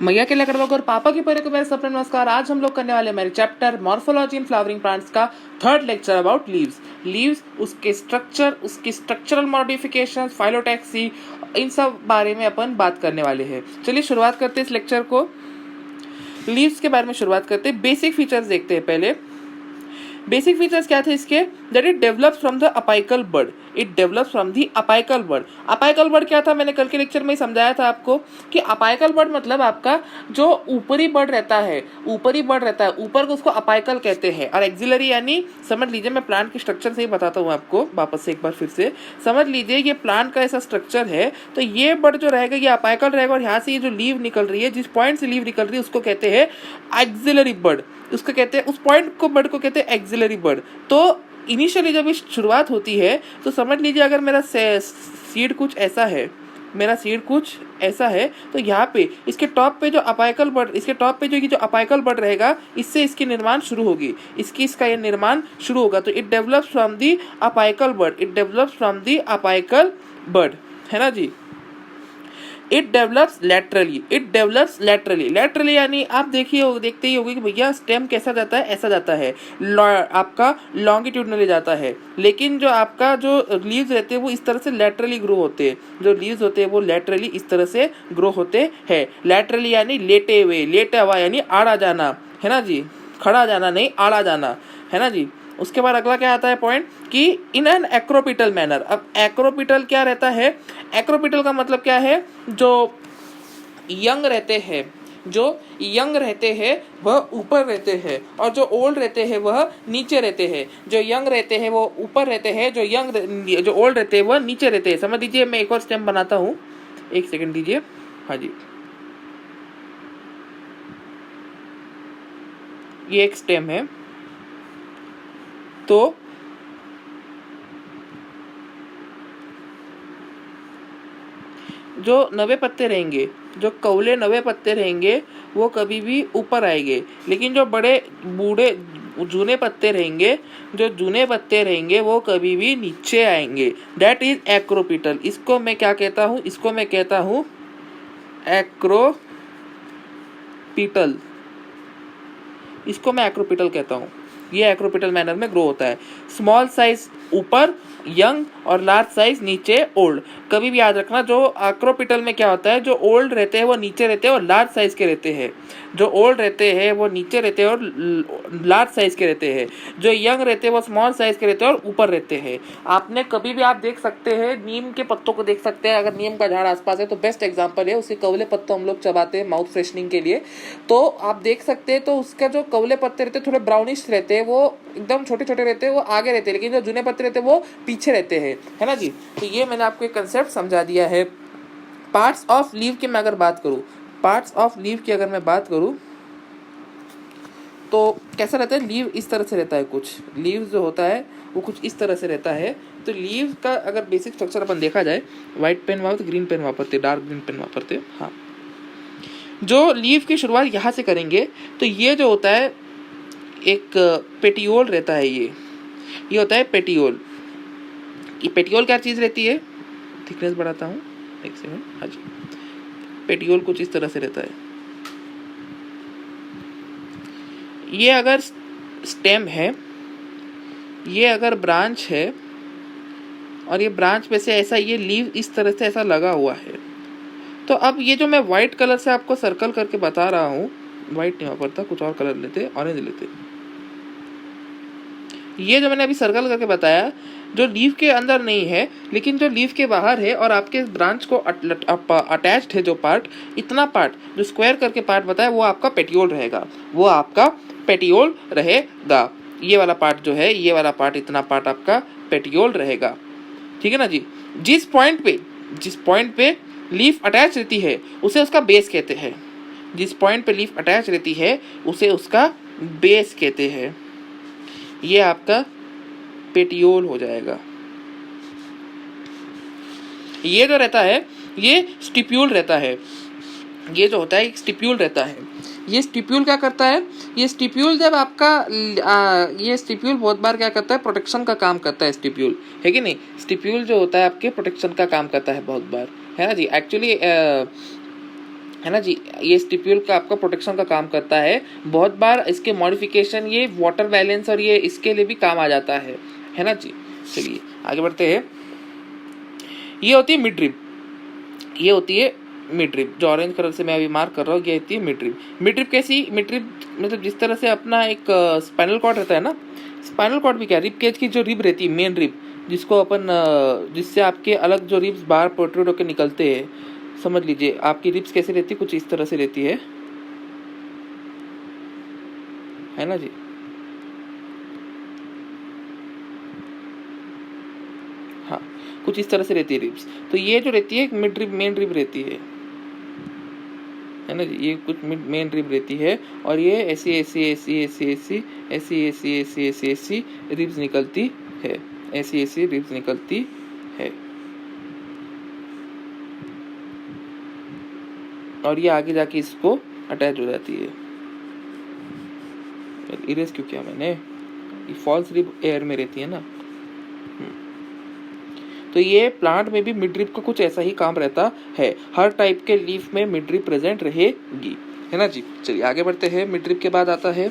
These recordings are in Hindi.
मैया के लगभग और पापा की परे को मेरे सबने नमस्कार। आज हम लोग करने वाले मेरे chapter morphology in flowering plants का थर्ड लेक्चर अबाउट लीव्स, उसके स्ट्रक्चर, उसकी स्ट्रक्चरल मॉडिफिकेशन, फाइलोटैक्सी, इन सब बारे में अपन बात करने वाले हैं। चलिए शुरुआत करते हैं इस लेक्चर को। लीव्स के बारे में शुरुआत करते हैं। बेसिक फीचर्स देखते हैं पहले। बेसिक फीचर्स क्या थे इसके? That it develops from the apical bud. It develops from the apical bud. Apical bud क्या था? मैंने कल के लेक्चर में ही समझाया था आपको कि अपाइकल बड मतलब आपका जो ऊपरी बड रहता है, ऊपरी बड रहता है, ऊपर को उसको अपाइकल कहते हैं। और एक्सिलरी यानी समझ लीजिए, मैं प्लांट के स्ट्रक्चर से ही बताता हूँ आपको वापस से एक बार फिर से समझ लीजिए। ये प्लांट का ऐसा स्ट्रक्चर है, तो ये बड जो रहेगा ये अपाइकल रहेगा, और यहाँ से ये जो लीव निकल रही है, जिस पॉइंट से लीव निकल रही है उसको कहते हैं एक्सिलरी बड। उसको कहते हैं, उस पॉइंट को बड को कहते हैं एक्सिलरी बड। तो इनिशियली जब इस शुरुआत होती है तो समझ लीजिए अगर मेरा सीड कुछ ऐसा है, मेरा सीड कुछ ऐसा है, तो यहाँ पे इसके टॉप पे जो अपाइकल बड, इसके टॉप पे जो अपाइकल बड रहेगा, इससे इसकी निर्माण शुरू होगी, इसका ये निर्माण शुरू होगा। तो it develops from the apical bud, it develops from the apical bud, है ना जी। It develops laterally, it develops laterally यानी आप देखते ही होंगे कि भैया स्टेम कैसा जाता है, ऐसा जाता है, आपका लॉन्गिट्यूडनली जाता है। लेकिन जो आपका जो लीव्स रहते हैं वो इस तरह से लैटरली ग्रो होते हैं, जो लीव्स होते हैं वो लैटरली इस तरह से ग्रो होते हैं। लैटरली यानी लेटे हुए, लेटा हुआ यानी आड़ा जाना, है ना जी, खड़ा जाना नहीं, आड़ा जाना, है ना जी। उसके बाद अगला क्या आता है पॉइंट कि इन एन एक्रोपिटल मैनर। अब एक्रोपिटल क्या रहता है? एक्रोपिटल का मतलब क्या है? जो यंग रहते हैं, जो यंग रहते हैं वह ऊपर रहते हैं, और जो ओल्ड रहते हैं वह नीचे रहते हैं। जो यंग रहते हैं वो ऊपर रहते हैं, जो ओल्ड रहते हैं वह नीचे रहते हैं। समझ लीजिए, मैं एक और स्टेम बनाता हूँ, एक सेकंड दीजिए। हाँ जी, ये एक स्टेम है। तो जो नवे पत्ते रहेंगे, जो कौले नवे पत्ते रहेंगे वो कभी भी ऊपर आएंगे, लेकिन जो बड़े बूढ़े जूने पत्ते रहेंगे, जो जूने पत्ते रहेंगे वो कभी भी नीचे आएंगे। That is acropetal. इसको मैं क्या कहता हूँ? इसको मैं कहता हूँ एक्रोपिटल। इसको मैं एक्रोपिटल कहता हूँ। ये एक्रोपिटल मैनर में ग्रो होता है। स्मॉल साइज ऊपर यंग और लार्ज साइज नीचे ओल्ड। कभी भी याद रखना, जो एक्रोपिटल में क्या होता है, जो ओल्ड रहते हैं वो नीचे रहते हैं और लार्ज साइज के रहते हैं, जो ओल्ड रहते हैं वो नीचे रहते हैं और लार्ज साइज के रहते हैं, जो यंग रहते हैं वो स्मॉल साइज के रहते हैं और ऊपर रहते हैं। आपने कभी भी आप देख सकते हैं, नीम के पत्तों को देख सकते हैं। अगर नीम का झाड़ आसपास है तो बेस्ट एग्जाम्पल है, उसके कवले पत्तों हम लोग चबाते हैं माउथ फ्रेशनिंग के लिए। तो आप देख सकते हैं, तो उसका जो कवले पत्ते रहते हैं थोड़े ब्राउनिश रहते हैं, वो एकदम छोटे छोटे रहते हैं, वो आगे रहते हैं, लेकिन जो जूने पत्ते रहते हैं वो पीछे रहते हैं, है ना जी। तो ये मैंने आपको एक कंसेप्ट समझा दिया है। पार्ट्स ऑफ लीव की मैं अगर बात करूं, पार्ट्स ऑफ लीव की अगर मैं बात करूं तो कैसा रहता है? लीव इस तरह से रहता है, कुछ लीव जो होता है वो कुछ इस तरह से रहता है। तो लीव का अगर बेसिक स्ट्रक्चर अपन देखा जाए, व्हाइट पेन वापरते, ग्रीन पेन वापरते, डार्क ग्रीन पेन वापरते। हाँ, जो लीव की शुरुआत यहाँ से करेंगे तो ये जो होता है एक पेटियोल रहता है, ये होता है पेटियोल। ये पेटियोल क्या चीज़ रहती है? थिकनेस बढ़ाता हूँ, एक सेकंड। हाँ जी, पेटियोल कुछ इस तरह से रहता है। ये अगर स्टेम है, ये अगर ब्रांच है, और ये ब्रांच पे से ऐसा ये लीव इस तरह से ऐसा लगा हुआ है। तो अब ये जो मैं व्हाइट कलर से आपको सर्कल करके बता रहा हूँ, व्हाइट नहीं वापरता, कुछ और कलर लेते, ऑरेंज लेते। ये जो मैंने अभी सर्कल करके बताया, जो लीव के अंदर नहीं है लेकिन जो लीव के बाहर है और आपके ब्रांच को अटैच्ड है, जो पार्ट, इतना पार्ट जो स्क्वायर करके पार्ट बताया, वो आपका पेटियोल रहेगा, वो आपका पेटियोल रहेगा। ये वाला पार्ट जो है, ये वाला पार्ट, इतना पार्ट आपका पेटियोल रहेगा, ठीक है ना जी। जिस पॉइंट पे लीफ अटैच रहती है उसे उसका बेस कहते हैं। जिस पॉइंट पे लीफ अटैच रहती है उसे उसका बेस कहते हैं। ये आपका पेटियोल हो जाएगा। ये जो रहता है ये स्टिप्यूल रहता है। ये जो होता है एक स्टिप्यूल रहता है। ये स्टिप्यूल क्या करता है? ये स्टिप्यूल जब आपका ये स्टिप्यूल बहुत बार क्या करता है? प्रोटेक्शन का काम करता है स्टिप्यूल, है कि नहीं? स्टिप्यूल जो होता है आपके प्रोटेक्शन का काम करता है बहुत बार, है ना जी। एक्चुअली है ना जी। ये स्टिप्यूल का आपका प्रोटेक्शन का काम करता है। बहुत बार इसके मॉडिफिकेशन ये वाटर बैलेंस और ये इसके लिए भी काम आ जाता है ना जी। चलिए आगे बढ़ते हैं। ये होती है मिड रिब, ये होती है मिड रिब, जो ऑरेंज कलर से मैं अभी मार्क कर रहा हूँ, ये होती है मिड रिब। मिड रिब कैसी? मिड रिब मतलब जिस तरह से अपना एक स्पाइनल कॉर्ड रहता है ना, स्पाइनल कॉर्ड भी क्या, रिब केज की जो रिब रहती है, मेन रिब, जिसको अपन जिससे आपके अलग जो रिब्स बाहर प्रोट्रूड होकर निकलते हैं, समझ लीजिए आपकी रिब्स कैसे रहती है, कुछ इस तरह से रहती है ना जी। हाँ, कुछ इस तरह से रहती है रिब्स। तो ये जो रहती है मिड रिब, मेन रिब रहती है ना जी। ये कुछ मेन रिब रहती है और ये ऐसी ऐसी ऐसी ऐसी ऐसी ऐसी ऐसी ऐसी ऐसी ऐसी रिब्स निकलती है, ऐसी ऐसी रिब्स निकलती है। और ये आगे जाके इसको अटैच हो जाती है। इरेज क्यों किया मैंने? ये फॉल्स रिब एयर में रहती है ना। तो ये प्लांट में भी मिड रिब का कुछ ऐसा ही काम रहता है। हर टाइप के लीफ में मिड रिब प्रेजेंट रहेगी, है ना जी। चलिए आगे बढ़ते हैं। मिड रिब के बाद आता है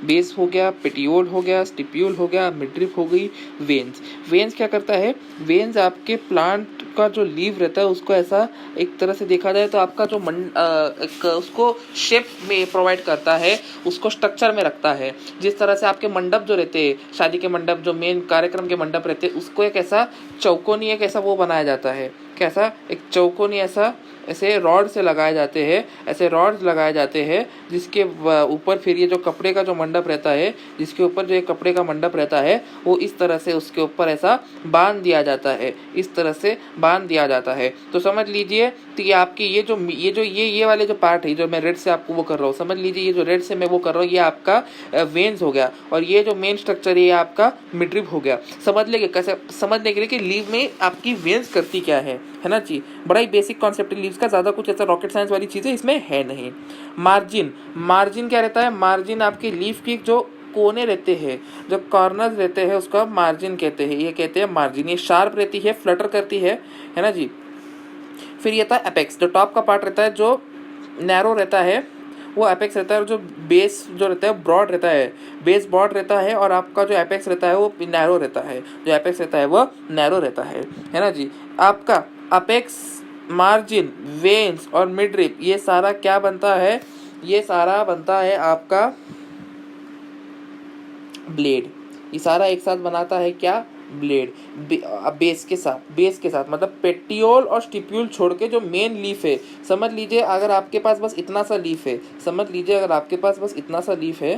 बेस हो गया, पेटियोल हो गया, स्टिप्यूल हो गया, मिड रिब हो गई, वेन्स। वेन्स क्या करता है? वेन्स आपके प्लांट का जो लीव रहता है उसको ऐसा एक तरह से देखा जाए तो आपका जो एक उसको शेप में प्रोवाइड करता है, उसको स्ट्रक्चर में रखता है। जिस तरह से आपके मंडप जो रहते हैं, शादी के मंडप, जो मेन कार्यक्रम के मंडप रहते हैं, उसको एक ऐसा चौकोनी, एक ऐसा वो बनाया जाता है, कैसा? एक चौकोनी ऐसा ऐसे रॉड से लगाए जाते हैं, ऐसे रॉड्स लगाए जाते हैं, जिसके ऊपर फिर ये जो कपड़े का जो मंडप रहता है, जिसके ऊपर जो कपड़े का मंडप रहता है, वो इस तरह से उसके ऊपर ऐसा बांध दिया जाता है, इस तरह से बांध दिया जाता है। तो समझ लीजिए तो ये आपकी ये वाले जो पार्ट है, जो मैं रेड से आपको वो कर रहा हूँ, समझ लीजिए ये जो रेड से मैं वो कर रहा हूँ, ये आपका वेन्स हो गया, और ये जो मेन स्ट्रक्चर है ये आपका मिडरिब हो गया। समझ लेंगे कैसे, समझने के लिए कि लीव में आपकी वेन्स करती क्या है ना जी। बड़ा ही बेसिक कॉन्सेप्ट है लीव्स का, ज्यादा कुछ ऐसा रॉकेट साइंस वाली चीजें इसमें है नहीं। मार्जिन क्या रहता है? मार्जिन आपकी लीफ की जो कोने रहते हैं, जो कॉर्नर्स रहते हैं, उसका मार्जिन कहते हैं, ये कहते हैं मार्जिन। ये शार्प रहती है, फ्लटर करती है ना जी। फिर ये था एपेक्स, जो टॉप का पार्ट रहता है, जो नैरो रहता है, वो एपेक्स रहता है। और जो बेस जो रहता है ब्रॉड रहता है, बेस ब्रॉड रहता है, और आपका जो एपेक्स रहता है वो नैरो रहता है, जो एपेक्स रहता है वो नैरो रहता है ना जी। आपका अपेक्स, मार्जिन, वेन्स और मिडरिब, ये सारा क्या बनता है? ये सारा बनता है आपका ब्लेड। ये सारा एक साथ बनाता है क्या? ब्लेड। बेस के साथ मतलब पेटियोल और स्टिप्यूल छोड़ के जो मेन लीफ है, समझ लीजिए अगर आपके पास बस इतना सा लीफ है, समझ लीजिए अगर आपके पास बस इतना सा लीफ है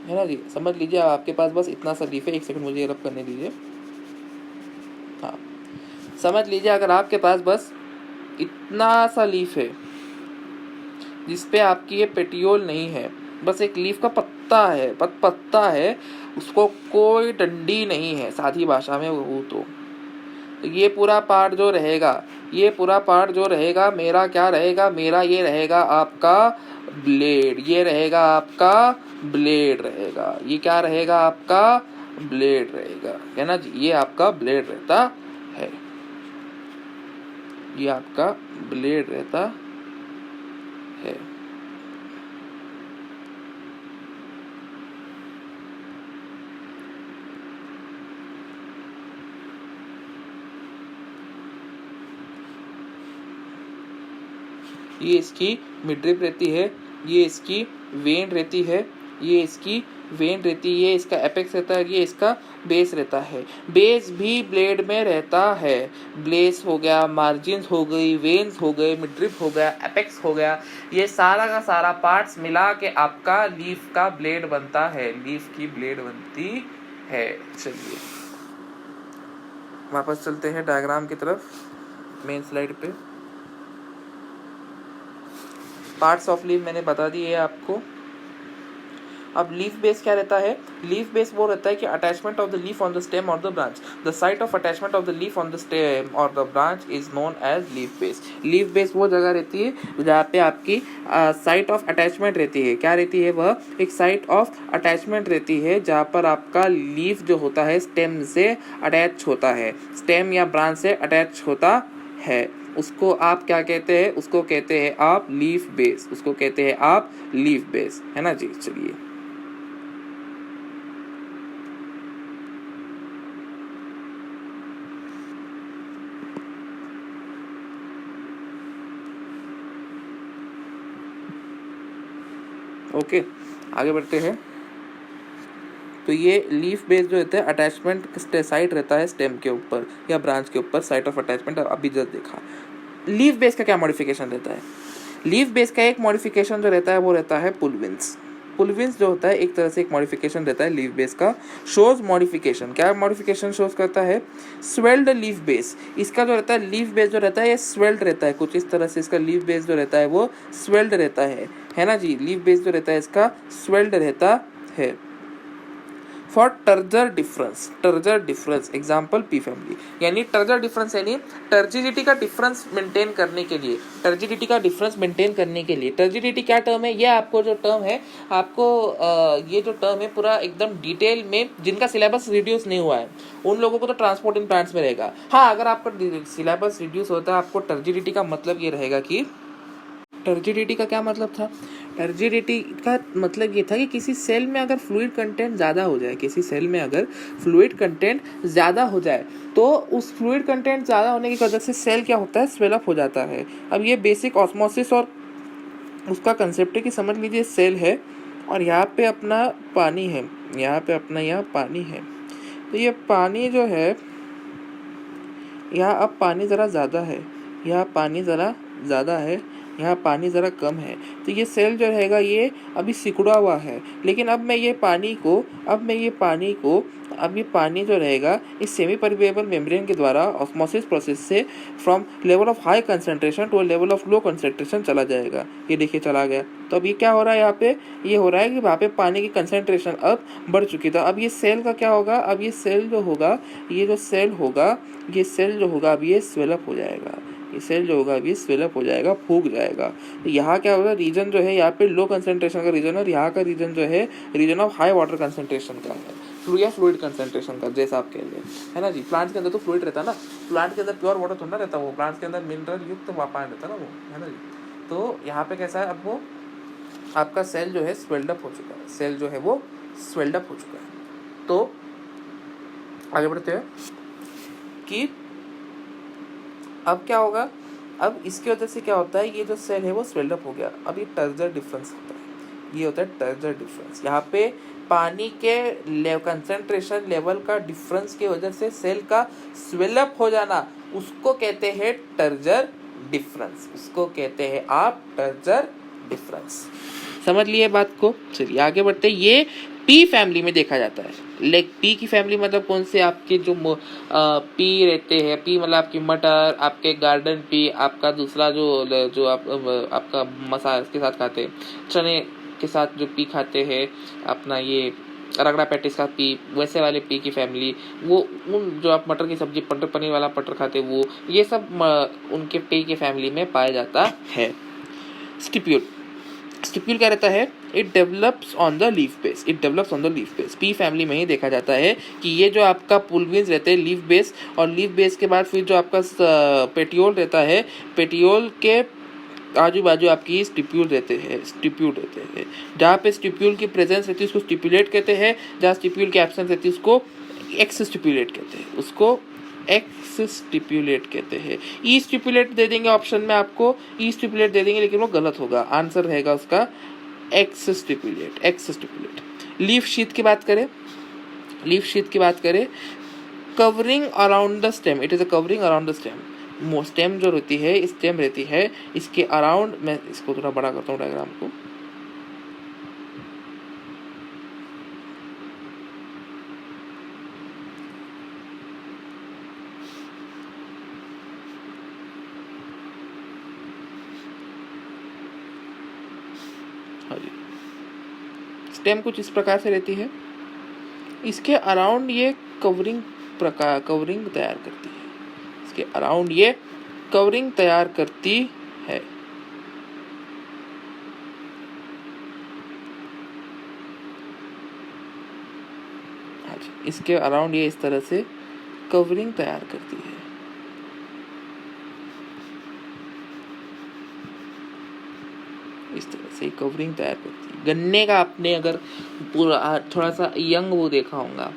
ना जी, समझ लीजिए आपके पास बस इतना सा लीफ है। एक सेकंड मुझे ये रब करने दीजिए। हाँ, समझ लीजिए अगर आपके पास बस इतना सा लीफ है, जिसपे आपकी ये पेटियोल नहीं है, बस एक लीफ का पत्ता है, पत्ता है, उसको कोई डंडी नहीं है, सादी भाषा में वो तो ये पूरा पार्ट जो रहेगा, ये पूरा पार्ट जो रहेगा मेरा क्या रहेगा? मेरा ये रहेगा आपका ब्लेड। ये रहेगा आपका ब्लेड रहेगा। ये क्या रहेगा? आपका ब्लेड रहेगा, है ना जी। ये आपका ब्लेड रहता है, ये आपका ब्लेड रहता है। ये इसकी मिडरिब रहती है, ये इसकी वेन रहती है, ये इसकी वेन रहती है, ये इसका एपेक्स रहता है, ये इसका बेस रहता है। बेस भी ब्लेड में रहता है। ब्लेस हो गया, मार्जिन हो गई, वेन्स हो गए, मिडरिब हो गया, एपेक्स हो गया, ये सारा का सारा पार्ट्स मिला के आपका लीफ का ब्लेड बनता है, लीफ की ब्लेड बनती है। चलिए वापस चलते हैं डायग्राम की तरफ, मेन स्लाइड पे। पार्ट्स ऑफ लीफ मैंने बता दी है आपको। अब लीफ बेस क्या रहता है? लीफ बेस वो रहता है कि attachment of the leaf on the stem or the branch. The site of attachment of the leaf on the stem or the branch is known as leaf base. Leaf base वो जगह रहती है जहाँ पे आपकी साइट ऑफ अटैचमेंट रहती है। क्या रहती है? वह एक साइट ऑफ अटैचमेंट रहती है जहाँ पर आपका लीफ जो होता है स्टेम से अटैच होता है, स्टेम या ब्रांच से अटैच होता है। उसको आप क्या कहते हैं, उसको कहते हैं आप लीफ बेस, उसको कहते हैं आप लीफ बेस, है ना जी। चलिए ओके आगे बढ़ते हैं। तो ये लीफ बेस जो रहता है अटैचमेंट साइट रहता है स्टेम के ऊपर या ब्रांच के ऊपर, साइट ऑफ अटैचमेंट अभी जस्ट देखा। लीफ बेस का क्या मॉडिफिकेशन रहता है? लीफ बेस का एक मॉडिफिकेशन जो रहता है वो रहता है पुलविंस। पुलविंस जो होता है एक तरह से एक मॉडिफिकेशन रहता है लीफ बेस का। शोज मॉडिफिकेशन, क्या मॉडिफिकेशन शोज करता है? Swelled leaf base. इसका जो रहता है लीफ बेस जो रहता है ये स्वेल्ड रहता है, कुछ इस तरह से इसका लीफ बेस जो रहता है वो स्वेल्ड रहता है ना जी। लीफ बेस जो रहता है इसका स्वेल्ड रहता है। For turgor difference example pea family, यानी टर्जर डिफरेंस यानी टर्जिडिटी का डिफरेंस मेंटेन करने के लिए, टर्जिडिटी का डिफरेंस मेंटेन करने के लिए। टर्जिडिटी क्या टर्म है? ये आपको जो टर्म है, आपको ये जो टर्म है पूरा एकदम डिटेल में, जिनका सिलेबस रिड्यूस नहीं हुआ है उन लोगों को तो ट्रांसपोर्ट इन प्लांट्स में रहेगा। हाँ, अगर आपका सिलेबस रिड्यूस होता है आपको टर्जिडिटी का मतलब ये रहेगा कि, टर्जिडिटी का क्या मतलब था? टर्जिडिटी का मतलब ये था कि किसी सेल में अगर फ्लूइड कंटेंट ज़्यादा हो जाए, किसी सेल में अगर फ्लूइड कंटेंट ज़्यादा हो जाए तो उस फ्लूइड कंटेंट ज़्यादा होने की वजह से सेल क्या होता है? स्वेल अप हो जाता है। अब ये बेसिक ऑस्मोसिस और उसका कंसेप्ट है कि समझ लीजिए सेल है और यहाँ पे अपना पानी है, यहाँ पे अपना यहाँ पानी है, तो ये पानी जो है यहाँ अब पानी ज़रा ज़्यादा है, यहाँ पानी ज़रा ज़्यादा है, यहाँ पानी ज़रा कम है, तो ये सेल जो रहेगा ये अभी सिकुड़ा हुआ है। लेकिन अब मैं ये पानी जो रहेगा इस सेमी परमेबल मेम्ब्रेन के द्वारा ऑस्मोसिस प्रोसेस से from level of high concentration to level of low concentration चला जाएगा। ये देखिए चला गया। तो अब ये क्या हो रहा है यहाँ पे? ये हो रहा है कि वहाँ पे पानी की कंसंट्रेशन अब बढ़ चुकी है। तो अब ये सेल का क्या होगा? अब ये सेल जो होगा, अब ये स्वेलअप हो जाएगा, ये सेल जो होगा अभी स्वेलअप हो जाएगा, फूक जाएगा। तो यहाँ क्या होगा? रीजन जो है यहाँ पे लो कंसंट्रेशन का रीजन, और यहाँ का रीजन जो है region of high water concentration का है, या फ्लूइड कंसंट्रेशन का, जैसा आप कह रहे हैं, है ना जी। प्लांट के अंदर तो फ्लूइड रहता है ना, प्लांट के अंदर प्योर वाटर थोड़ा रहता है, वो प्लांट के अंदर मिनरल युक्त पानी रहता है ना वो, है ना जी। तो यहाँ पे कैसा है? अब वो आपका सेल जो है स्वेल्डअप हो चुका है, सेल जो है वो स्वेल्डअप हो चुका है। तो आगे बढ़ते हैं कि अब क्या होगा? अब इसकी वजह से क्या होता है? ये जो सेल है वो स्वेल्डअप हो गया। अब ये टर्जर डिफरेंस होता है, ये होता है टर्जर डिफरेंस। यहाँ पे पानी के कंसंट्रेशन लेवल का डिफरेंस की वजह से सेल का स्वेलअप हो जाना, उसको कहते हैं टर्जर डिफरेंस, उसको कहते हैं आप टर्जर डिफरेंस। समझ लिए बात को? चलिए आगे बढ़ते। ये पी फैमिली में देखा जाता है। लाइक पी की फैमिली मतलब कौन से? आपके जो पी रहते हैं, पी मतलब आपकी मटर, आपके गार्डन पी, आपका दूसरा जो आपका मसाला के साथ खाते हैं, चने के साथ जो पी खाते हैं, अपना ये रगड़ा पैटिस का पी, वैसे वाले पी की फैमिली, वो उन जो आप मटर की सब्जी, मटर पनीर वाला मटर खाते हैं, वो ये सब उनके पी की फैमिली में पाया जाता है। स्टिप्यूल क्या रहता है? It develops on the leaf base, P family में ही देखा जाता है कि ये जो आपका पुलविंस रहते हैं लीफ बेस, और लीफ बेस के बाद फिर जो आपका पेटियोल रहता है, पेटियोल के आजू बाजू आपकी स्टिप्यूल रहते हैं। जहाँ पे स्टिप्यूल की प्रेजेंस रहती है उसको स्टिप्यूलेट कहते हैं, जहाँ स्टिप्यूल की एब्सेंस रहती है उसको एक्स स्टिप्यूलेट कहते हैं, ई स्टिप्यूलेट दे देंगे ऑप्शन में आपको, ई स्टिप्यूलेट दे देंगे, लेकिन वो गलत होगा। आंसर रहेगा उसका एक्स स्टिप्यूलेट। लीफ शीथ की बात करें, covering around the stem, it is a covering around the stem. Stem जो रहती है, स्टेम रहती है, इसके अराउंड, मैं इसको थोड़ा बड़ा करता हूँ डायग्राम को, स्टेम कुछ इस प्रकार से रहती है, इसके अराउंड ये कवरिंग तैयार करती है, इसके अराउंड ये कवरिंग तैयार करती है। इसके अराउंड ये इस तरह से कवरिंग तैयार करती है। इस तरह से कवरिंग तैयार करती है। गन्ने का आपने अगर पूरा थोड़ा सा यंग वो देखा होगा,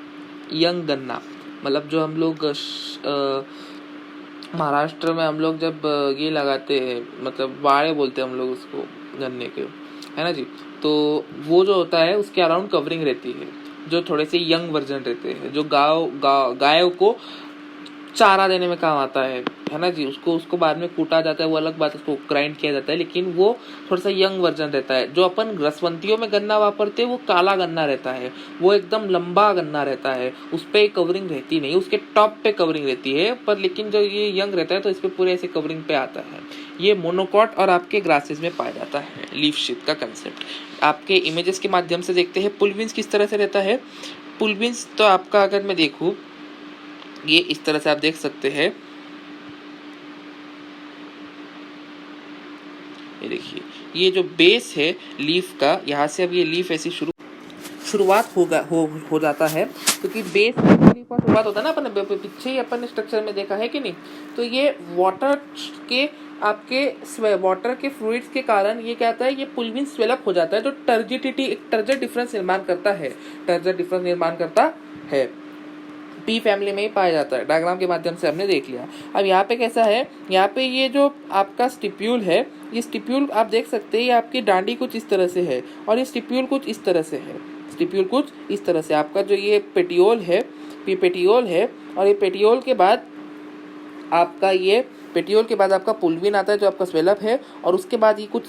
यंग गन्ना, मतलब जो हम लोग महाराष्ट्र में हम लोग जब ये लगाते हैं, मतलब वाड़े बोलते हैं हम लोग उसको गन्ने के, है ना जी। तो वो जो होता है उसके अराउंड कवरिंग रहती है, जो थोड़े से यंग वर्जन रहते हैं, जो गायों को चारा देने में काम आता है ना जी। उसको बाद में कूटा जाता है, वो अलग बात, उसको ग्राइंड किया जाता है, लेकिन वो थोड़ा सा यंग वर्जन रहता है। जो अपन रसवंतियों में गन्ना वापरते हैं वो काला गन्ना रहता है, वो एकदम लंबा गन्ना रहता है, उस पर कवरिंग रहती नहीं, उसके टॉप पे कवरिंग रहती है पर, लेकिन जो ये यंग रहता है तो इस पर पूरे ऐसे कवरिंग पे आता है। ये मोनोकॉट और आपके ग्रासेस में पाया जाता है लीफ शीट का कंसेप्ट। आपके इमेजेस के माध्यम से देखते हैं पुलविंस किस तरह से रहता है। पुलविंस तो आपका अगर मैं देखूं, ये इस तरह से आप देख सकते हैं, ये देखिए, ये जो बेस है लीफ का, यहाँ से अब ये लीफ ऐसी शुरुआत हो जाता है, क्योंकि बेस लीफ का शुरुआत होता है ना, अपन पीछे ही अपन स्ट्रक्चर में देखा है कि नहीं। तो ये वाटर के फ्लूइड्स के कारण ये क्या होता है, ये पुलविन स्वेलअप हो जाता है, जो टर्जर डिफरेंस निर्माण करता है। पी फैमिली में ही पाया जाता है, डायग्राम के माध्यम से हमने देख लिया। अब यहाँ पे कैसा है, यहाँ पे ये जो आपका स्टिप्यूल है, ये स्टिप्यूल आप देख सकते हैं, ये आपकी डांडी कुछ इस तरह से है और ये स्टिप्यूल कुछ इस तरह से है। स्टिप्यूल कुछ इस तरह से आपका जो ये पेटियोल है, और ये पेटियोल के बाद आपका पुलविन आता है जो आपका स्वेलअप है, और उसके बाद ये कुछ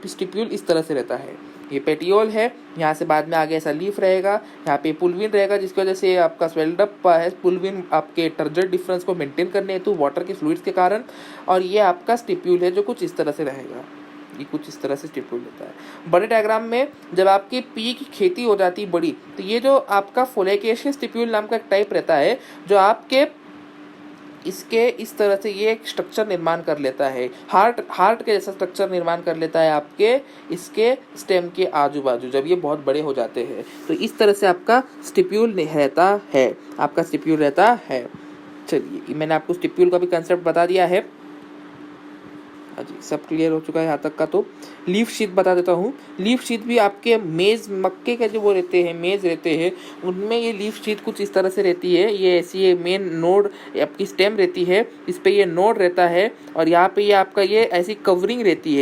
स्टिप्यूल इस तरह से रहता है। ये पेटियोल है, यहाँ से बाद में आगे ऐसा लीफ रहेगा, यहाँ पे पुलविन रहेगा, जिसकी वजह से आपका स्वेल्डअप है पुलविन आपके टर्जर डिफरेंस को मेंटेन करने हेतु वाटर के फ्लूइड्स के कारण। और ये आपका स्टिप्यूल है जो कुछ इस तरह से रहेगा, ये कुछ इस तरह से स्टिप्यूल होता है। बड़े डायग्राम में जब आपकी पी की खेती हो जाती है बड़ी, तो ये जो आपका फोलिकेशियस स्टिप्यूल नाम का एक टाइप रहता है, जो आपके इसके इस तरह से ये एक स्ट्रक्चर निर्माण कर लेता है, हार्ट के जैसा स्ट्रक्चर निर्माण कर लेता है आपके इसके स्टेम के आजू बाजू, जब ये बहुत बड़े हो जाते हैं। तो इस तरह से आपका स्टिप्यूल रहता है। चलिए, मैंने आपको स्टिप्यूल का भी कंसेप्ट बता दिया है। जी, सब क्लियर हो चुका है यहाँ तक का। तो लीफ शीट बता देता हूँ। लीफ शीट भी आपके मेज, मक्के के जो वो रहते हैं, मेज रहते हैं, उनमें ये लीफ शीट कुछ इस तरह से रहती है। ये ऐसी ये मेन नोड आपकी स्टेम रहती है, इस पे ये नोड रहता है, और यहाँ पे ये आपका ये ऐसी कवरिंग रहती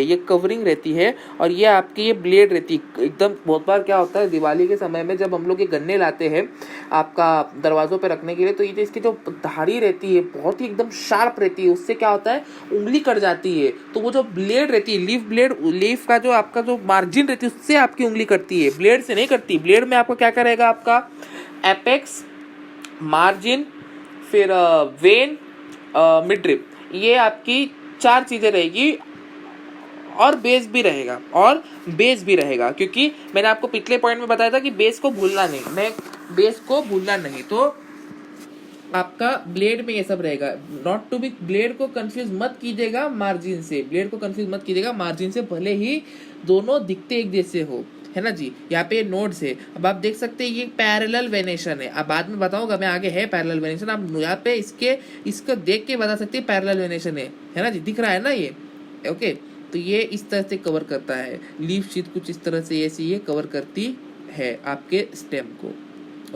है, और ये आपकी ये ब्लेड रहती है एकदम। बहुत बार क्या होता है, दिवाली के समय में जब हम लोग ये गन्ने लाते हैं आपका दरवाजों पे रखने के लिए, तो ये इसकी जो धारी रहती है बहुत ही एकदम शार्प रहती है, उससे क्या होता है, उंगली कट जाती है। तो वो जो ब्लेड रहती है, लीफ का जो आपका जो मार्जिन रहती है, उससे आपकी उंगली कटती है, ब्लेड से नहीं कटती। ब्लेड में आपको क्या करेगा, आपका एपेक्स, मार्जिन, फिर वेन, मिडरिप, ये आपकी 4 चीजें रहेगी, और बेस भी रहेगा, क्योंकि मैंने आपको पिछले पॉइंट में बताया था कि बेस को भूलना नहीं। तो आपका ब्लेड में ये सब रहेगा। नॉट टू बी, ब्लेड को कंफ्यूज मत कीजिएगा मार्जिन से, भले ही दोनों दिखते एक जैसे हो, है ना जी। यहाँ पे नोड्स है, अब आप देख सकते हैं ये पैरेलल वेनेशन है। अब बाद में बताऊंगा मैं आगे, है पैरेलल वेनेशन, आप यहाँ पे इसको देख के बता सकते हैं पैरेलल वेनेशन है ना जी, दिख रहा है ना ये, ओके। तो ये इस तरह से कवर करता है लीफ शीट, कुछ इस तरह से ऐसी ये कवर करती है आपके स्टेम को,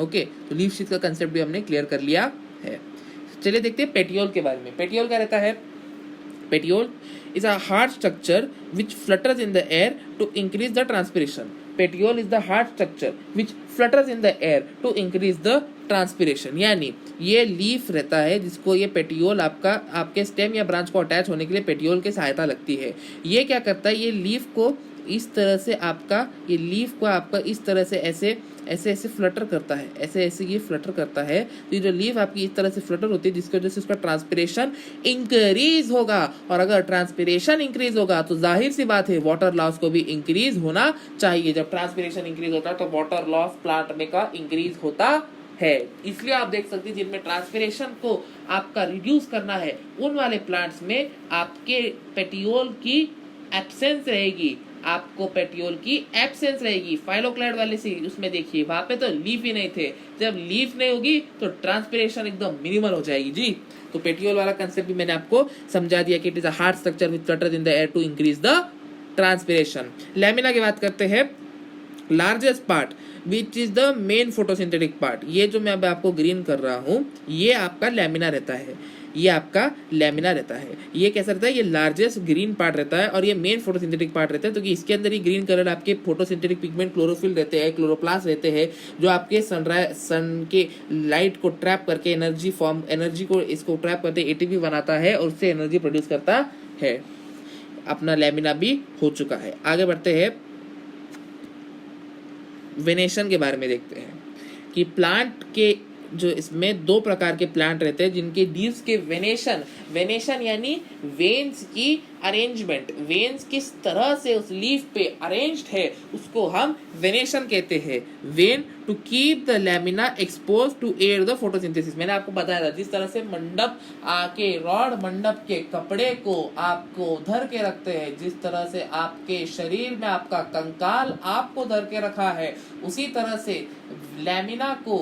ओके। तो लीफ शीट का कंसेप्ट भी हमने क्लियर कर लिया है। चलिए देखते हैं पेटियोल के बारे में। पेटियोल क्या रहता है, petiole is a hard structure which flutters in the air to increase the transpiration. Petiole is the hard structure which flutters in the air to increase the transpiration, यानी ये लीफ रहता है जिसको ये पेटियोल आपके स्टेम या ब्रांच को अटैच होने के लिए पेटियोल की सहायता लगती है। ये क्या करता है, ये लीफ को इस तरह से आपका इस तरह से ऐसे फ्लटर करता है, ऐसे ये फ्लटर करता है। तो ये जो लीफ आपकी इस तरह से फ्लटर होती है, जिसकी वजह से उसका ट्रांसपिरेशन इंक्रीज होगा, और अगर ट्रांसपिरेशन इंक्रीज होगा तो जाहिर सी बात है वाटर लॉस को भी इंक्रीज होना चाहिए। जब ट्रांसपिरेशन इंक्रीज होता है तो वाटर लॉस प्लांट में का इंक्रीज होता है। इसलिए आप देख सकते हैं जिनमें ट्रांसपिरेशन को आपका रिड्यूस करना है, उन वाले प्लांट्स में आपके पेटियोल की एब्सेंस रहेगी, फाइलोक्लाइड वाले से उसमें देखिए, वहां पे तो लीफ ही नहीं थे। जब लीफ नहीं होगी तो ट्रांसपिरेशन एकदम मिनिमल हो जाएगी जी। तो पेटियोल वाला कंसेप्ट भी मैंने आपको समझा दिया कि it is a hard structure with flutters in the air to increase the transpiration. Lamina की बात करते हैं, largest part which is the main photosynthetic part, ये जो मैं अब आपको ग्रीन कर रहा हूँ ये आपका लैमिना रहता है, ये आपका लैमिना रहता है। ये कैसा रहता है, ये लार्जेस्ट ग्रीन पार्ट रहता है और ये मेन फोटोसिंथेटिक पार्ट रहता है, तो कि इसके अंदर ही ग्रीन कलर आपके फोटोसिंथेटिक पिगमेंट क्लोरोफिल रहते हैं, क्लोरोप्लास्ट रहते हैं, जो आपके सन के लाइट को ट्रैप करके एनर्जी को इसको ट्रैप करते एटीपी बनाता है और उससे एनर्जी प्रोड्यूस करता है। अपना लैमिना भी हो चुका है। आगे बढ़ते हैं, वेनेशन के बारे में देखते हैं कि प्लांट के जो इसमें दो प्रकार के प्लांट रहते हैं जिनके लीव्स के वेनेशन यानी वेन्स की अरेंजमेंट, वेन्स किस तरह से उस लीफ पे अरेंज्ड है उसको हम वेनेशन कहते हैं। Vein to keep the lamina expose to air the photosynthesis, मैंने आपको बताया था जिस तरह से मंडप के रॉड मंडप के कपड़े को आपको धर के रखते हैं, जिस तरह से आपके शरीर में आपका कंकाल आपको धर के रखा है, उसी तरह से लैमिना को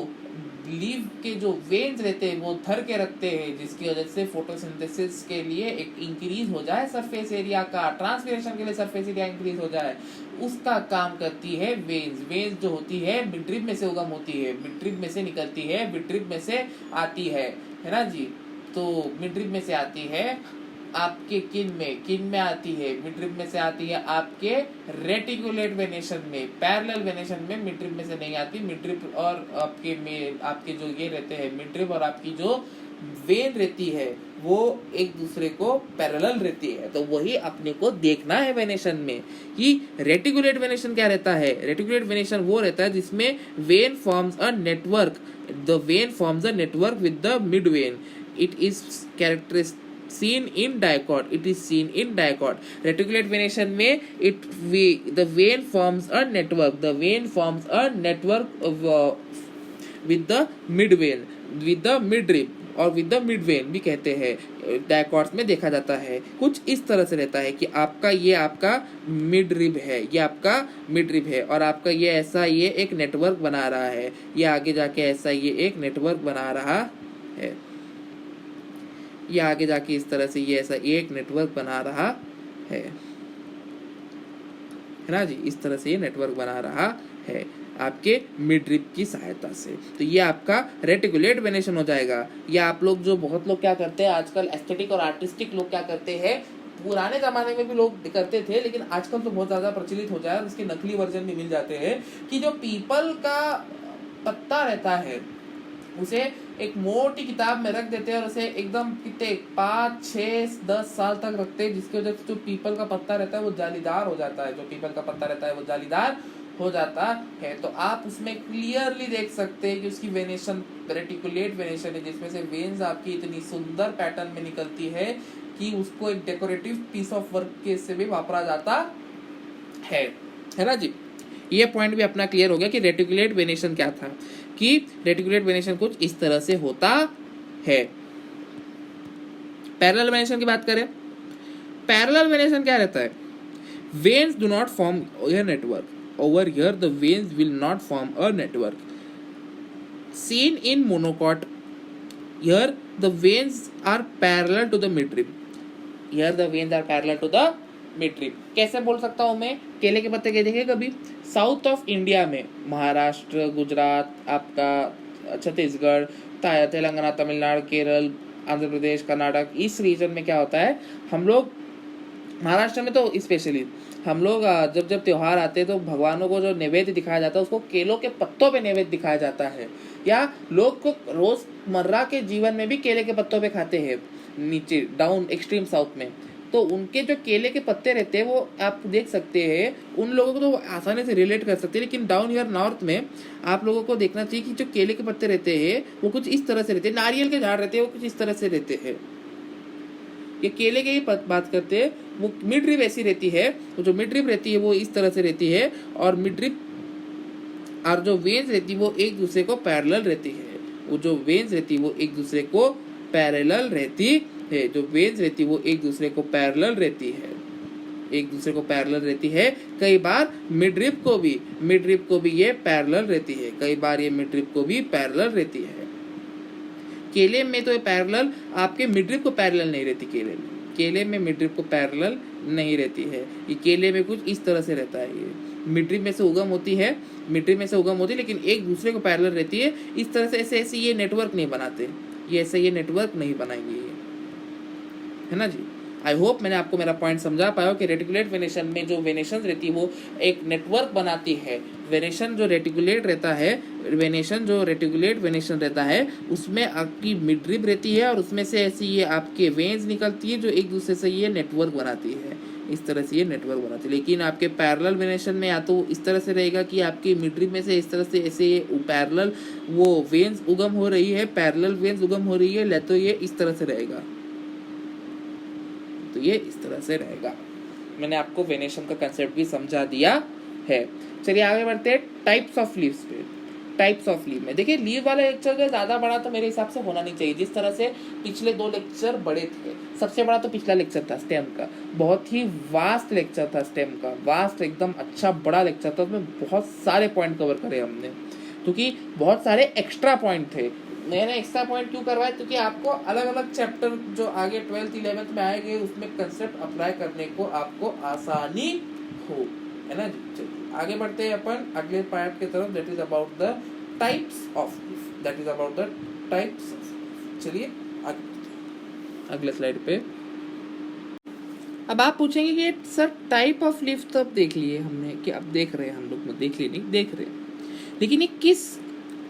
लीव के जो वेन्स रहते हैं वो धर के रखते हैं, जिसकी वजह से फोटोसिंथेसिस के लिए एक इंक्रीज हो जाए सरफेस एरिया का, ट्रांसपिरेशन के लिए सरफेस एरिया इंक्रीज हो जाए, उसका काम करती है वेन्स। वेन्स जो होती है मिडरिब में से उगम होती है, मिडरिब में से निकलती है, मिडरिब में से आती है ना जी। तो मिडरिब में से आती है आपके किन में आती है, मिडरिब में से आती है आपके रेटिकुलेट वेनेशन में, पैरेलल वेनेशन में मिडरिब में से नहीं आती। मिडरिब और आपके जो ये रहते हैं, मिडरिब और आपकी जो वेन रहती है वो एक दूसरे को पैरेलल रहती है, तो वही अपने को देखना है वेनेशन में कि रेटिकुलेट वेनेशन क्या रहता है। रेटिकुलेट वेनेशन वो रहता है जिसमें win forms a network, the win forms a network with the mid when, it is characteristic seen in dicot, it is seen in dicot। reticulate venation में the vein forms a network, the vein forms a network of, with the mid vein, with the midrib और with the mid vein भी कहते हैं, डायकॉट्स में देखा जाता है। कुछ इस तरह से रहता है कि ये आपका मिड रिब है, ये आपका मिड रिब है और आपका ये ऐसा ये एक नेटवर्क बना रहा है, ये आगे जाके ऐसा ये एक नेटवर्क बना रहा है, ये आगे जाके इस तरह से ये ऐसा एक नेटवर्क बना रहा है ना जी, इस तरह से ये नेटवर्क बना रहा है आपके मिडरिब की सहायता से। तो ये आपका रेटिकुलेट वेनेशन हो जाएगा। या आप लोग जो बहुत लोग क्या करते हैं आजकल, एस्थेटिक और आर्टिस्टिक लोग क्या करते हैं, पुराने जमाने में भी लोग करते थे लेकिन आजकल तो बहुत ज्यादा प्रचलित हो जाए और इसके नकली वर्जन भी मिल जाते हैं, कि जो पीपल का पत्ता रहता है उसे एक मोटी किताब में रख देते हैं और उसे एकदम कितने 5, 6, 10 साल तक रखते हैं, जिसकी वजह से जो पीपल का पत्ता रहता है वो जालीदार हो जाता है, जो पीपल का पत्ता रहता है वो जालीदार हो जाता है। तो आप उसमें क्लियरली देख सकते हैं कि उसकी वेनेशन रेटिकुलेट वेनेशन है, जिसमें से वेन्स आपकी इतनी सुंदर पैटर्न में निकलती है कि उसको एक डेकोरेटिव पीस ऑफ वर्क के से भी वापरा जाता है ना जी। ये पॉइंट भी अपना क्लियर हो गया कि रेटिकुलेट वेनेशन क्या था, कि रेटिकुलेट वेनेशन कुछ इस तरह से होता है। पैरेलल वेनेशन की बात करें, पैरेलल वेनेशन क्या रहता है, veins do not form a network, over here the veins will not form a network seen in monocot, here the veins are parallel to the midrib, here the veins are parallel to the midrib। कैसे बोल सकता हूँ मैं, केले के पत्ते के देखे कभी साउथ ऑफ इंडिया में, महाराष्ट्र, गुजरात, आपका छत्तीसगढ़, तेलंगाना, तमिलनाडु, केरल, आंध्र प्रदेश, कर्नाटक, इस रीजन में क्या होता है, हम लोग महाराष्ट्र में तो स्पेशली हम लोग जब त्योहार आते हैं तो भगवानों को जो नैवेद्य दिखाया जाता है उसको केलों के पत्तों पे नैवेद्य दिखाया जाता है, या लोग को रोजमर्रा के जीवन में भी केले के पत्तों पे खाते हैं। नीचे डाउन एक्सट्रीम साउथ में तो उनके जो केले के पत्ते रहते हैं वो आप देख सकते हैं, उन लोगों को तो आसानी से रिलेट कर सकते हैं, लेकिन डाउन हियर नॉर्थ में आप लोगों को देखना चाहिए कि जो केले के पत्ते रहते हैं वो कुछ इस तरह से रहते हैं, नारियल के झाड़ रहते हैं वो कुछ इस तरह से रहते हैं। ये केले के ही बात करते हैं, वो मिडरिब ऐसी रहती है, तो जो मिडरिब रहती है वो इस तरह से रहती है और मिडरिब और जो वेन्स रहती है वो एक दूसरे को पैरेलल रहती है, वो जो वेन्स रहती है वो एक दूसरे को पैरेलल रहती है, जो वेन्स रहती है वो एक दूसरे को पैरेलल रहती है, एक दूसरे को पैरेलल रहती है। कई बार मिडरिब को भी ये पैरेलल रहती है, कई बार ये मिडरिब को भी पैरेलल रहती है। केले में तो ये पैरेलल आपके मिडरिब को पैरेलल नहीं रहती, केले में मिडरिप को पैरेलल नहीं रहती है। ये केले में कुछ इस तरह से रहता है, ये मिडरिप में से उगम होती है, लेकिन एक दूसरे को पैरेलल रहती है। इस तरह से ऐसे ये नेटवर्क नहीं बनाते, ये नेटवर्क नहीं बनाएंगे ये, है ना जी। आई होप मैंने आपको मेरा पॉइंट समझा पाया कि रेटिकुलेट वेनेशन में जो वेनेशन रहती है वो एक नेटवर्क बनाती है। वेनेशन जो रेटिकुलेट वेनेशन रहता है उसमें आपकी मिडरिप रहती है और उसमें से ऐसी ये आपके वेन्स निकलती है जो एक दूसरे से ये नेटवर्क बनाती है। इस तरह से ये नेटवर्क बनाती है। लेकिन आपके पैरेलल वेनेशन में या तो इस तरह से रहेगा कि आपकी मिडरिप में से इस तरह से ऐसे पैरेलल वो वेन्स उगम हो रही है, पैरेलल वेन्स उगम हो रही है, या तो ये इस तरह से रहेगा, तो ये इस तरह से रहेगा। मैंने आपको वेनेशन का कंसेप्ट भी समझा दिया है। चलिए आगे बढ़ते हैं टाइप्स ऑफ लीव्स पे। टाइप्स ऑफ लीव में देखिए, लीव वाला लेक्चर जो ज़्यादा बड़ा तो मेरे हिसाब से होना नहीं चाहिए। जिस तरह से पिछले 2 लेक्चर बड़े थे, सबसे बड़ा तो पिछला लेक्चर था स्टेम का, बहुत ही वास्ट लेक्चर था स्टेम का, वास्ट एकदम अच्छा बड़ा लेक्चर था। उसमें बहुत सारे पॉइंट कवर करे हमने, क्योंकि बहुत सारे एक्स्ट्रा पॉइंट थे। मैंने एक्स्ट्रा पॉइंट क्यों करवाए, क्योंकि आपको अलग अलग चैप्टर जो आगे 12th 11th में आएंगे उसमें कंसेप्ट अप्लाई करने को आपको आसानी हो, है ना जी। चलिए आगे बढ़ते हैं अपन अगले पार्ट की तरफ, that is about the types of leaf. चलिए अगले स्लाइड पे। अब आप पूछेंगे कि सर टाइप ऑफ लीफ तो अब देख लिए हमने, कि अब देख रहे हैं हम लोग, देख लिए नहीं देख रहे, लेकिन ये किस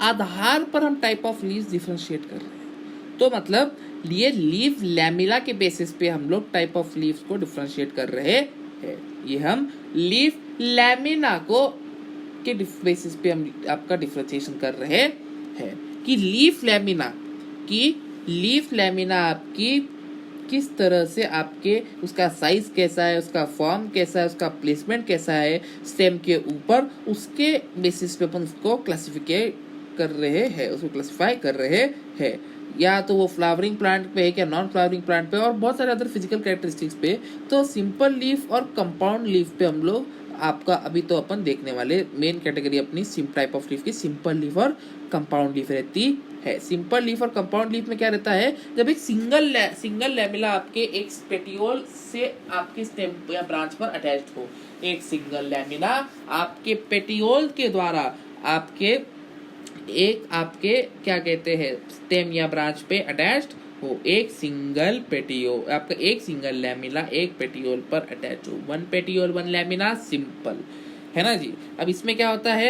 आधार पर हम टाइप ऑफ लीव्स डिफरेंशिएट कर रहे हैं। तो मतलब ये लीफ लैमिला के बेसिस पे हम लोग टाइप ऑफ लीव्स को डिफरेंशिएट कर रहे हैं। ये हम लीफ लैमिना को के बेसिस पे हम आपका डिफरेंशिएशन कर रहे हैं कि लीफ लैमिना आपकी किस तरह से आपके उसका साइज कैसा है, उसका फॉर्म कैसा है, उसका प्लेसमेंट कैसा है स्टेम के ऊपर, उसके बेसिस पे अपन उसको क्लासिफाई कर रहे हैं। या तो वो फ्लावरिंग प्लांट पे है, क्या नॉन फ्लावरिंग प्लांट पे, और बहुत सारे अदर फिजिकल कैरेक्टरिस्टिक्स पे। तो सिंपल लीफ और कंपाउंड लीफ पे हम लोग आपका अभी तो अपन देखने वाले मेन कैटेगरी अपनी टाइप ऑफ लीफ की सिंपल लीफ और कंपाउंड लीफ रहती है। सिंपल लीफ और कंपाउंड लीफ में क्या रहता है, जब एक सिंगल लैमिला आपके एक पेटियोल से आपके स्टेम या ब्रांच पर अटैच्ड हो, एक सिंगल लैमिला आपके पेटियोल के द्वारा आपके क्या कहते हैं स्टेम या ब्रांच पे अटैच्ड हो, एक सिंगल पेटियोल आपका एक सिंगल लैमिला एक पेटियोल पर अटैच हो, 1 पेटियोल 1 लैमिना, सिंपल, है ना जी। अब इसमें क्या होता है,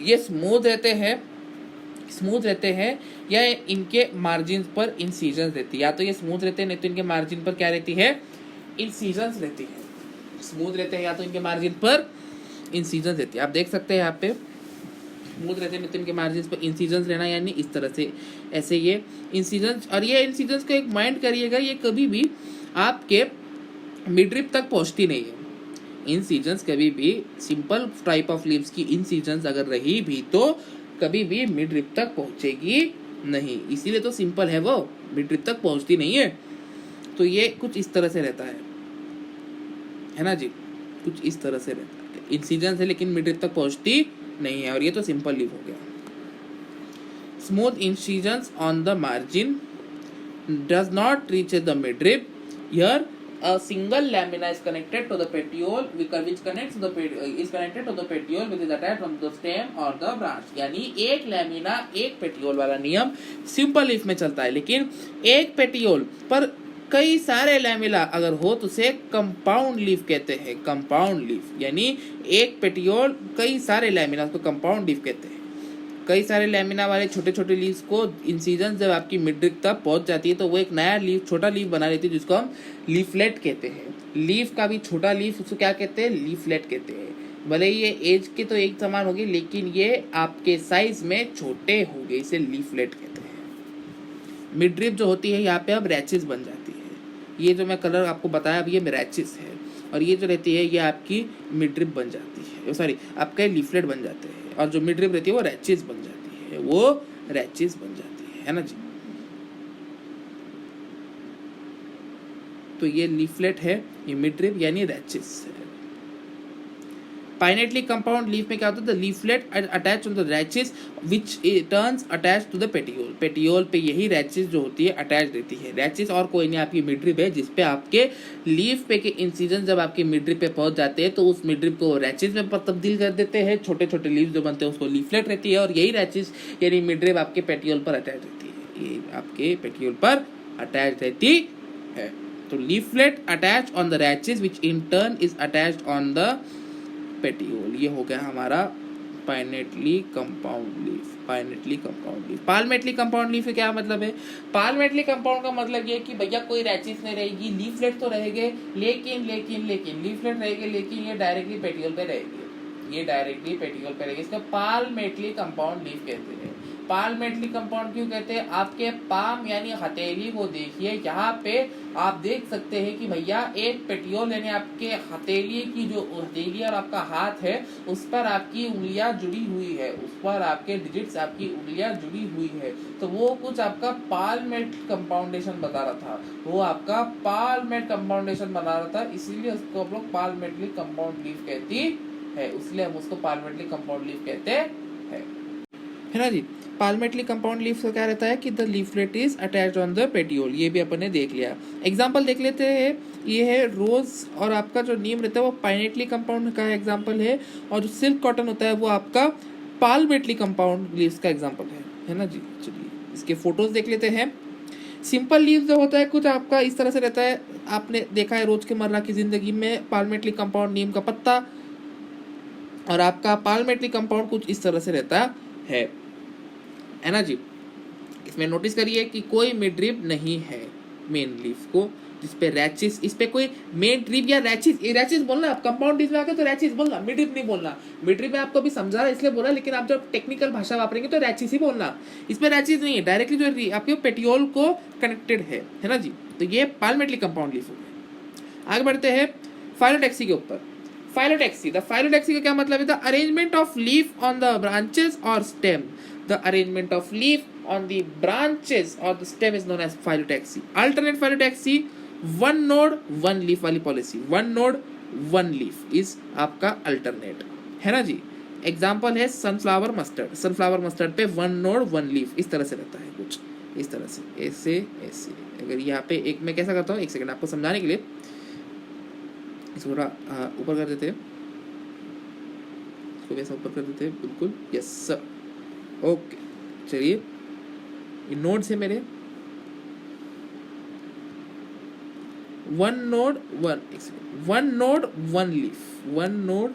ये स्मूथ रहते हैं या इनके मार्जिन पर इंसिजन रहती है। या तो ये स्मूथ रहते हैं, नहीं तो इनके मार्जिन पर क्या रहती है, इंसिजन रहती है। स्मूथ रहते हैं या तो इनके मार्जिन पर इंसिजन रहती है। आप देख सकते हैं यहाँ पे स्मूथ रहते हैं, इनके मार्जिन पर इंसिजन रहना, यानी इस तरह से ऐसे ये इंसिजन। और ये इंसिजन को एक माइंड करिएगा, ये कभी भी आपके मिडरिप तक पहुंचती नहीं है। इंसिजन कभी भी सिंपल टाइप ऑफ लीव्स की इंसिजन अगर रही भी तो कभी भी मिडरिप तक पहुंचेगी नहीं, इसीलिए तो सिंपल है, वो मिडरिप तक पहुंचती नहीं है। तो ये कुछ इस तरह से रहता है ना जी, कुछ इस तरह से रहता है, इंसिजन है लेकिन मिडरिप तक पहुंचती नहीं है, और ये तो सिंपल लीफ हो गया। Smooth incision on the margin does not reach the midrib, here a single lamina is connected to the petiole which connects the is connected to the petiole which is attached from the stem or the branch। यानी एक लैमिना एक पेटियोल वाला नियम सिंपल लीफ में चलता है, लेकिन एक पेटियोल पर कई सारे लैमिला अगर हो तो उसे कंपाउंड लीफ कहते हैं। कंपाउंड लीफ यानी एक पेटियोल कई सारे लैमिना को कंपाउंड लीफ कहते हैं। कई सारे लैमिना वाले छोटे छोटे लीव्स को इंसिजन जब आपकी मिडरिप तक पहुंच जाती है तो वो एक नया लीफ, छोटा लीफ बना लेती है, जिसको हम लीफलेट कहते हैं। लीफ का भी छोटा लीफ, उसको क्या कहते हैं, लीफलेट कहते हैं। भले ही ये एज के तो एक समान होगी लेकिन ये आपके साइज में छोटे होंगे, इसे लीफलेट कहते हैं। मिडरिप जो होती है यहाँ पे अब रैचेस बन जाती है। ये जो मैं कलर आपको बताया अब ये रैचेस है, और ये जो रहती है ये आपकी मिडरिप बन जाती है, सॉरी आपके लीफलेट बन जाते हैं, और जो मिडरिप रहती है वो रैचेस बन जाती है, है ना जी। तो ये लीफलेट है, ये मिडरिप यानी रैचेस है। पाइनेटली कंपाउंड लीफ में क्या होता है, the leaflet attach on the rachis which turns attach to the petiole, petiole पे यही रैचेस जो होती है अटैच रहती है। रैचेस और कोई नहीं आपकी मिडरिप है, जिसपे आपके लीफ पे के इंसिजन जब आपके मिडरिप पे पहुंच जाते हैं तो उस मिडरिप को रैचेस में तब्दील कर देते हैं, छोटे छोटे लीव्स जो बनते हैं उसको लीफलेट रहती है, और यही रैचेस यानी मिडरिप आपके पेटियोल पर अटैच रहती है, ये आपके पेटियोल पर अटैच रहती है। तो leaflet attach on the rachis which in turn is attached on the petiole, ये हो गया हमारा pinnately compound leaf. Pinnately compound leaf. Palmately compound leaf क्या मतलब है, पाल्मेटली कंपाउंड का मतलब ये कि भैया कोई रैचेस नहीं रहेगी, लीफलेट तो रहेंगे लेकिन लेकिन लेकिन लीफलेट रहेंगे लेकिन ये डायरेक्टली पेटियोल पे रहेगी, ये डायरेक्टली पेटियोल पे रहेगी, इसको पाल्मेटली कंपाउंड लीफ कहते हैं। पाल्मेटली कंपाउंड क्यों कहते हैं, आपके पाम यानी हथेली को देखिए, यहाँ पे आप देख सकते हैं कि भैया एक पेटियोल यानी आपके हथेली की जो हथेली और आपका हाथ है उस पर आपकी उंगलियां जुड़ी हुई है, उस पर आपके डिजिट्स आपकी उंगलियां जुड़ी हुई है, तो वो कुछ आपका पाल्मेट कंपाउंडेशन बता रहा था, वो आपका पाल्मेट कंपाउंडेशन बना रहा था, इसीलिए उसको हम लोग पाल्मेटली कंपाउंड लीफ कहती है, इसलिए हम उसको पाल्मेटली कंपाउंड लीफ कहते हैं, है ना जी। पाल्मेटली कंपाउंड लीफ का क्या रहता है कि the leaflet is attached on the petiole, ये भी अपन ने देख लिया। एग्जांपल देख लेते हैं, ये है रोज और आपका जो नीम रहता है वो पाइनेटली कंपाउंड का एग्जांपल है, और जो सिल्क कॉटन होता है वो आपका पाल्मेटली कंपाउंड लीव्स का एग्जांपल है ना जी। चलिए इसके फोटोज देख लेते हैं। सिंपल लीव्स जो होता है कुछ आपका इस तरह से रहता है, आपने देखा है रोज के मर्रा की जिंदगी में पाल्मेटली कंपाउंड नीम का पत्ता, और आपका पाल्मेटली कंपाउंड कुछ इस तरह से रहता है ना जी। इसमें नोटिस करिए कि कोई मिडरिप नहीं है मेन लीफ को, जिसपे रैचिस, इस पे कोई मेन ड्रिप या रैचिस, ये रैचिस बोलना आप कंपाउंड लीफ में आके तो रैचिस बोलना, मिडरिप नहीं बोलना। मिडरिप में आपको भी समझा रहा है इसलिए बोला, लेकिन आप जब टेक्निकल भाषा वापरेंगे तो रैचिस ही बोलना, इसमें रैचिस नहीं है, डायरेक्टली जो आपके पेटियोल को कनेक्टेड है ना जी। तो ये पाल्मेटली कंपाउंड लीफ हो गया। आगे बढ़ते हैं फाइलोटैक्सी के ऊपर। फाइलोटैक्सी, द फाइलोटैक्सी का क्या मतलब है, the arrangement of leaf on the branches और stem, the arrangement of leaf on the branches or the stem is known as phyllotaxy. Alternate phyllotaxy, one node one leaf वाली policy, one node one leaf is आपका alternate, है ना जी। एग्जाम्पल है सनफ्लावर मस्टर्ड, सनफ्लावर मस्टर्ड पे वन नोड वन लीफ इस तरह से रहता है, कुछ इस तरह से, ऐसे ऐसे। अगर यहाँ पे एक मैं कैसा करता हूँ, एक सेकंड आपको समझाने के लिए इसको थोड़ा ऊपर कर देते हैं, इसको वैसा ऊपर कर देते हैं, बिल्कुल, यस सर, ओके। चलिए ये नोड्स है मेरे, one node one, one node one leaf, one node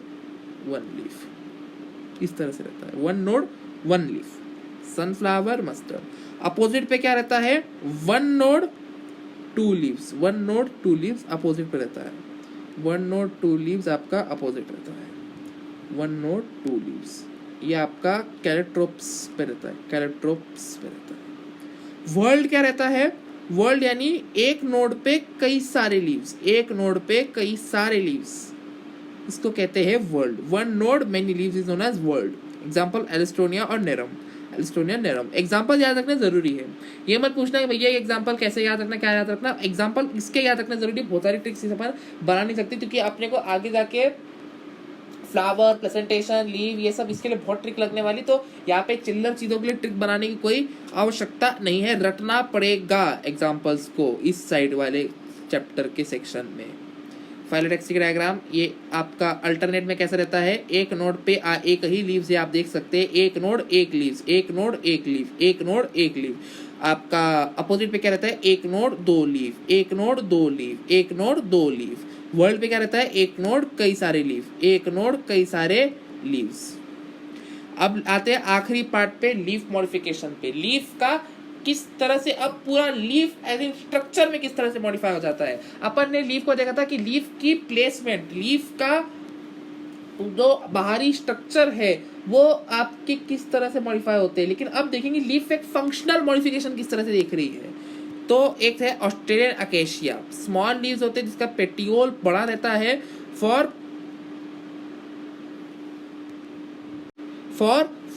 one leaf इस तरह से रहता है, one node one leaf, sunflower mustard. Opposite पे क्या रहता है, one node two leaves, one node two leaves opposite पे रहता है, वन नोड टू लीव्स आपका अपोजिट रहता है, वन नोड टू लीव्स, ये आपका कैलेट्रोप्स पे रहता है, कैलेट्रोप्स पे रहता है। वर्ल्ड क्या रहता है, वर्ल्ड यानी एक नोड पे कई सारे लीव्स, एक नोड पे कई सारे लीव्स, इसको कहते हैं whorl. One node many leaves is known as whorl. Example alstonia और नेरम, एलिस्टोनिया नेरम। एग्जांपल याद रखना जरूरी है, ये मत पूछना कि भैया एग्जांपल कैसे याद रखना, क्या याद रखना, एग्जांपल इसके याद रखना जरूरी। बहुत सारी ट्रिक्स इस पर बना नहीं सकती, क्योंकि अपने को आगे जाके फ्लावर, प्रेजेंटेशन, लीव, ये सब इसके लिए बहुत ट्रिक लगने वाली, तो यहाँ पे चिल्लर चीजों के लिए ट्रिक बनाने की कोई आवश्यकता नहीं है, रटना पड़ेगा एग्जांपल्स को इस साइड वाले चैप्टर के सेक्शन में। फाइलोटैक्सी का डायग्राम ये आपका अल्टरनेट में कैसा रहता है, एक नोड पे एक ही लीव से आप देख सकते हैं, एक नोड एक लीव, एक नोड एक लीव, एक नोड एक लीव। आपका अपोजिट पे क्या रहता है, एक नोड दो लीव, एक नोड दो लीव, एक नोड दो लीव। वर्ल्ड पे क्या रहता है, एक नोड कई सारे लीव, एक नोड कई सारे लीव्स। अब आते हैं आखिरी पार्ट पे, लीफ मॉडिफिकेशन पे। लीफ का किस तरह से अब पूरा लीफ एज इन स्ट्रक्चर में किस तरह से मॉडिफाई हो जाता है। अपन ने लीफ को देखा था कि लीफ की प्लेसमेंट, लीफ का जो बाहरी स्ट्रक्चर है वो आपके किस तरह से मॉडिफाई होते हैं, लेकिन अब देखेंगे लीफ एक फंक्शनल मॉडिफिकेशन किस तरह से देख रही है। तो एक है ऑस्ट्रेलियन अकेशिया, स्मॉल लीव्स होते हैं जिसका पेटियोल बड़ा रहता है फॉर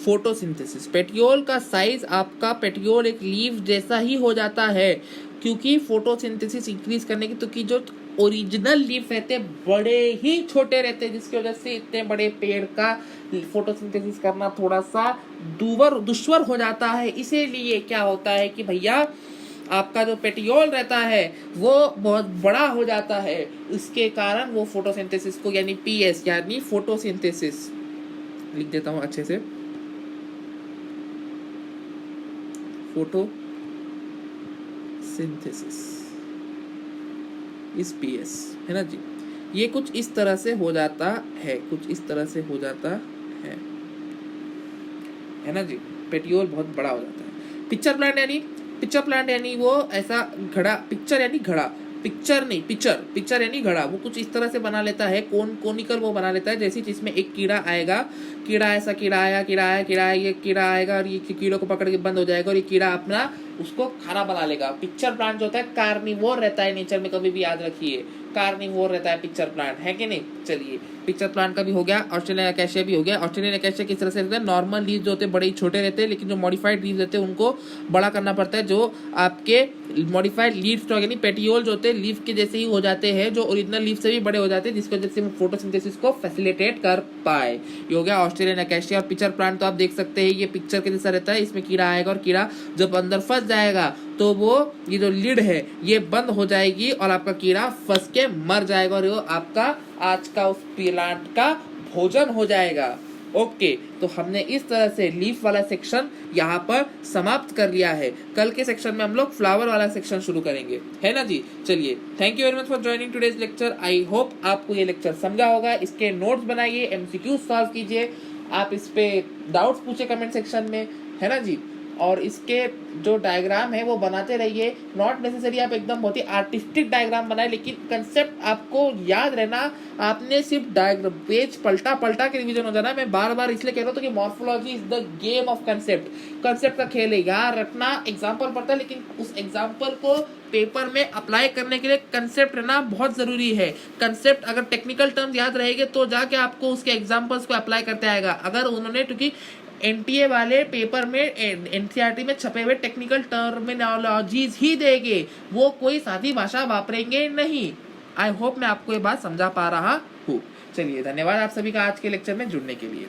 फोटोसिंथेसिस। पेटियोल का साइज आपका पेटियोल एक लीव जैसा ही हो जाता है, क्योंकि फोटोसिंथेसिस इंक्रीज करने की, तो कि जो ओरिजिनल लीफ रहते बड़े ही छोटे रहते हैं, जिसकी वजह से इतने बड़े पेड़ का फोटोसिंथेसिस करना थोड़ा सा दुश्वार हो जाता है। इसीलिए क्या होता है कि भैया आपका जो पेटियोल रहता है वो बहुत बड़ा हो जाता है, इसके कारण वो फोटोसिंथेसिस को, यानी पीएस यानी फोटोसिंथेसिस लिख देता हूं अच्छे से, फोटोसिंथेसिस इस पीएस है ना जी। ये कुछ इस तरह से हो जाता है, कुछ इस तरह से हो जाता है ना जी। पेटियोल बहुत बड़ा हो जाता है। पिक्चर प्लांट यानी वो ऐसा घड़ा, पिक्चर यानी घड़ा, पिक्चर नहीं पिक्चर यानी घड़ा, वो कुछ इस तरह से बना लेता है, कोनिकल वो बना लेता है, जैसे जिसमें एक कीड़ा आएगा, ऐसा कीड़ा आया, ये कीड़ा आएगा और ये कीड़ों को पकड़ के बंद हो जाएगा और ये कीड़ा अपना उसको खाना बना लेगा। पिक्चर प्लांट जो होता है कार्निवोर रहता है नेचर में, कभी भी याद रखिए कार्निवोर रहता है पिक्चर प्लांट, है कि नहीं। चलिए पिक्चर प्लांट का भी हो गया, ऑस्ट्रेलियन अकेशिया भी हो गया। ऑस्ट्रेलियन अकेशिया किस तरह से रहता है, नॉर्मल लीव जो होते हैं बड़े ही छोटे रहते हैं, लेकिन जो मॉडिफाइड लीव रहते हैं उनको बड़ा करना पड़ता है, जो आपके मॉडिफाइड लीव्स यानी पेटियोल जो होते हैं लीफ के जैसे ही हो जाते हैं, जो ओरिजिनल लीफ से भी बड़े हो जाते हैं, जिसकी वजह से फोटोसिंथेसिस को फैसिलिटेट कर पाए। ये हो गया ऑस्ट्रेलियन अकेशिया। और पिक्चर प्लांट तो आप देख सकते हैं ये पिक्चर के जैसा रहता है, इसमें कीड़ा आएगा और कीड़ा जब अंदर फंस जाएगा तो वो ये जो लिड है ये बंद हो जाएगी और आपका कीड़ा फंस के मर जाएगा और वो आपका आज का उस प्लांट का भोजन हो जाएगा। ओके, तो हमने इस तरह से लीफ वाला सेक्शन यहाँ पर समाप्त कर लिया है। कल के सेक्शन में हम लोग फ्लावर वाला सेक्शन शुरू करेंगे, है ना जी। चलिए, thank you very much for joining today's lecture. I hope आपको ये लेक्चर समझा होगा। इसके नोट्स बनाइए, एमसीक्यू सॉल्व कीजिए, आप इस पे डाउट्स पूछे कमेंट सेक्शन में, है ना जी। और इसके जो डायग्राम है वो बनाते रहिए, नॉट नेसेसरी आप एकदम बहुत ही आर्टिस्टिक डायग्राम बनाए, लेकिन कंसेप्ट आपको याद रहना। आपने सिर्फ डायग्राम पेज पलटा के रिवीजन हो जाना। मैं बार बार इसलिए कह रहा हूँ कि morphology is the game of concept का खेल है। याद रखना, एग्जाम्पल पढ़ता है लेकिन उस एग्जाम्पल को पेपर में अप्लाई करने के लिए कंसेप्ट रहना बहुत जरूरी है। कंसेप्ट अगर टेक्निकल टर्म्स याद रहेंगे तो जाके आपको उसके एग्जाम्पल्स को अप्लाई करते आएगा। अगर उन्होंने, क्योंकि एनटीए वाले पेपर में एनसीईआरटी में छपे हुए टेक्निकल टर्मिनोलॉजीज ही देंगे, वो कोई सादी भाषा वापरेंगे नहीं। आई होप मैं आपको ये बात समझा पा रहा हूँ। चलिए, धन्यवाद आप सभी का आज के लेक्चर में जुड़ने के लिए।